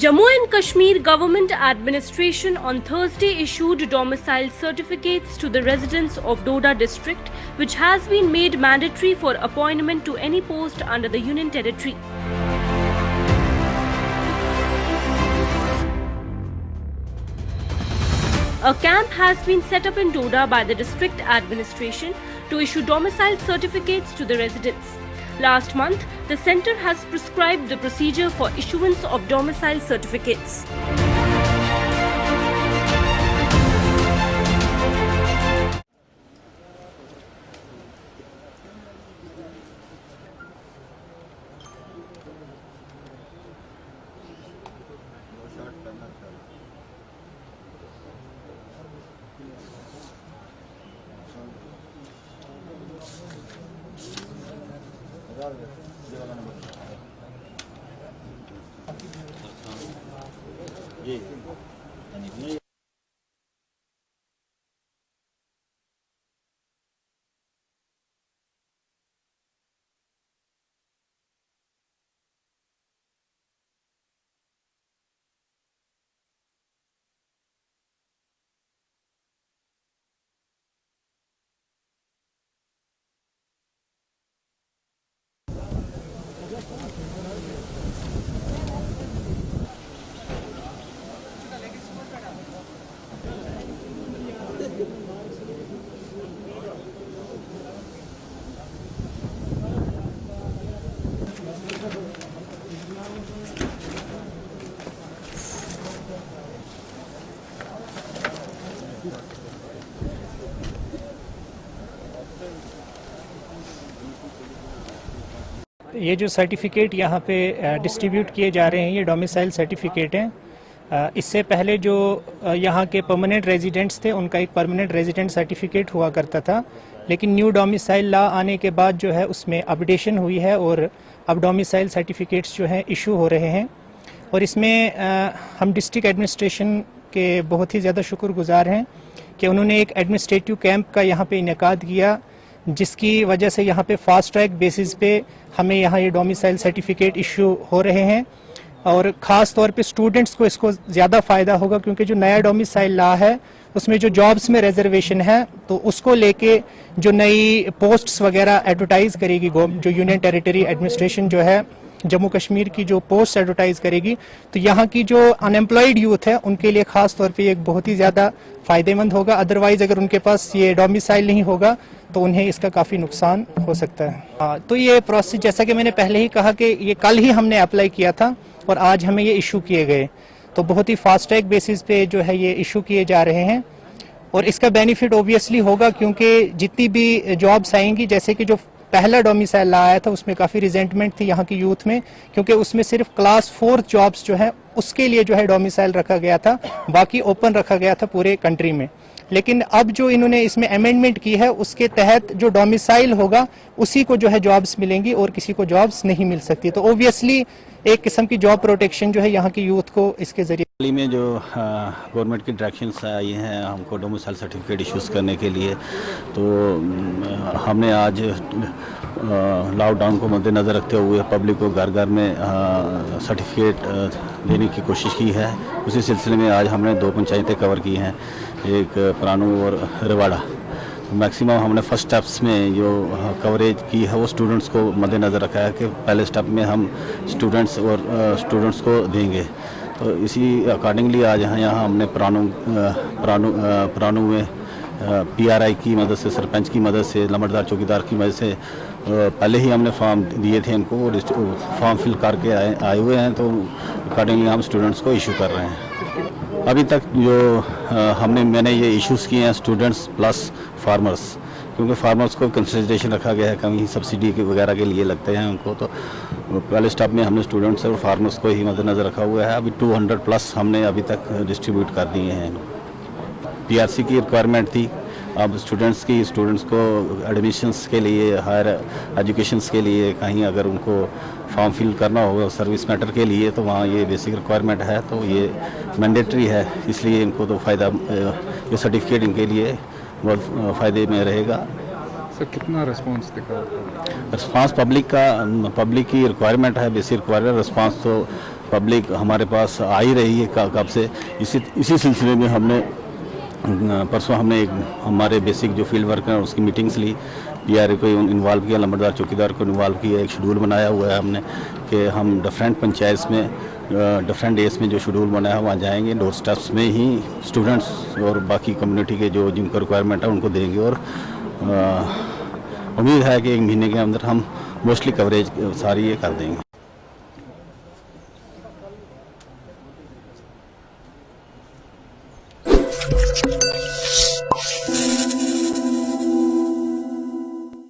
Jammu and Kashmir Government Administration on Thursday issued domicile certificates to the residents of Doda district, which has been made mandatory for appointment to any post under the Union Territory. A camp has been set up in Doda by the district administration to issue domicile certificates to the residents. Last month, the centre has prescribed the procedure for issuance of domicile certificates. ये जो certificate यहाँ पे distribute किए जा रहे हैं, ये domicile certificate हैं। इससे पहले जो यहाँ के परमानेंट रेजिडेंट्स थे, उनका एक परमानेंट रेजिडेंट सर्टिफिकेट हुआ करता था, लेकिन न्यू डोमिसाइल लॉ आने के बाद जो है उसमें अपडेशन हुई है और अब डोमिसाइल सर्टिफिकेट्स जो हैं इशू हो रहे हैं। और इसमें हम डिस्ट्रिक्ट एडमिनिस्ट्रेशन के बहुत ही ज़्यादा शुक्रगुजार हैं कि उन्होंने एक एडमिनिस्ट्रेटिव कैंप का यहाँ पे इनेकाद किया, जिसकी वजह से यहाँ पे फास्ट ट्रैक बेसिस पे हमें यहाँ ये डोमिसाइल सर्टिफिकेट इशू हो रहे हैं। और ख़ास तौर पे स्टूडेंट्स को इसको ज़्यादा फ़ायदा होगा, क्योंकि जो नया डोमिसाइल लॉ है उसमें जो जॉब्स में रिजर्वेशन है, तो उसको लेके जो नई पोस्ट्स वगैरह एडवर्टाइज करेगी जो यूनियन टेरिटरी एडमिनिस्ट्रेशन जो है जम्मू कश्मीर की जो पोस्ट एडवर्टाइज करेगी, तो यहाँ की जो अनएम्प्लॉयड यूथ है उनके लिए खास तौर पे एक बहुत ही ज़्यादा फ़ायदेमंद होगा। अदरवाइज़ अगर उनके पास ये डोमिसाइल नहीं होगा तो उन्हें इसका काफ़ी नुकसान हो सकता है। तो ये प्रोसेस, जैसा कि मैंने पहले ही कहा कि ये कल ही हमने अप्लाई किया था और आज हमें ये इशू किए गए, तो बहुत ही फास्ट ट्रैक बेसिस पे जो है ये इशू किए जा रहे हैं। और इसका बेनिफिट ओबियसली होगा, क्योंकि जितनी भी जॉब्स आएंगी, जैसे कि जो पहला डोमिसाइल लॉ आया था उसमें काफ़ी रिजेंटमेंट थी यहाँ की यूथ में, क्योंकि उसमें सिर्फ क्लास 4 जॉब्स जो है उसके लिए जो है डोमिसाइल रखा गया था, बाकी ओपन रखा गया था पूरे कंट्री में। लेकिन अब जो इन्होंने इसमें अमेंडमेंट की है उसके तहत जो डोमिसाइल होगा उसी को जो है जॉब्स मिलेंगी और किसी को जॉब्स नहीं मिल सकती। तो ओबियसली एक किस्म की जॉब प्रोटेक्शन जो है यहाँ की यूथ को इसके जरिए। हाल ही में जो गवर्नमेंट की डायरेक्शंस आई हैं हमको डोमिसाइल सर्टिफिकेट इश्यूज़ करने के लिए, तो हमने आज लॉकडाउन को मद्देनज़र रखते हुए पब्लिक को घर घर में सर्टिफिकेट देने की कोशिश की है। उसी सिलसिले में आज हमने 2 पंचायतें कवर की हैं, एक परानू और रेवाड़ा। मैक्सिमम हमने फर्स्ट स्टेप्स में जो कवरेज की है वो स्टूडेंट्स को मद्देनज़र रखा है कि पहले स्टेप में हम स्टूडेंट्स को देंगे। तो इसी अकॉर्डिंगली आज यहाँ हमने परानू में PRI की मदद से, सरपंच की मदद से, लम्बड़दार चौकीदार की मदद से पहले ही हमने फॉर्म दिए थे इनको, फॉर्म फिल करके आए हुए हैं। तो अकॉर्डिंगली हम स्टूडेंट्स को इशू कर रहे हैं। अभी तक जो मैंने ये इश्यूज़ किए हैं स्टूडेंट्स प्लस फार्मर्स, क्योंकि फार्मर्स को कंसिडरेशन रखा गया है, कहीं सब्सिडी के वगैरह के लिए लगते हैं उनको। तो पहले स्टेप में हमने स्टूडेंट्स और फार्मर्स को ही मद्देनज़र रखा हुआ है। अभी 200 प्लस हमने अभी तक डिस्ट्रीब्यूट कर दिए हैं। PRC की रिक्वायरमेंट थी, अब स्टूडेंट्स को एडमिशन्स के लिए, हायर एजुकेशंस के लिए कहीं अगर उनको फॉर्म फिल करना होगा सर्विस मैटर के लिए, तो वहाँ ये बेसिक रिक्वायरमेंट है, तो ये मैंडेटरी है। इसलिए इनको तो फ़ायदा, ये सर्टिफिकेट इनके लिए बहुत फ़ायदे में रहेगा। सर कितना रिस्पांस दिखा? रिस्पांस पब्लिक की रिक्वायरमेंट है, बेसिक रिक्वायरमेंट। रिस्पांस तो पब्लिक हमारे पास आ ही रही है कब से। इसी सिलसिले में हमने परसों हमने एक हमारे बेसिक जो फील्ड वर्क है उसकी मीटिंग्स ली, पीआरए को इन्वॉल्व किया, लंबरदार चौकीदार को इन्वॉल्व किया, एक शेड्यूल बनाया हुआ है हमने कि हम डिफरेंट पंचायत में डिफरेंट डेज में जो शेड्यूल बनाया है वहाँ जाएंगे, डोर स्टेप्स में ही स्टूडेंट्स और बाकी कम्युनिटी के जो जिनको रिक्वायरमेंट है उनको देंगे। और उम्मीद है कि 1 महीने के अंदर हम मोस्टली कवरेज सारी ये कर देंगे।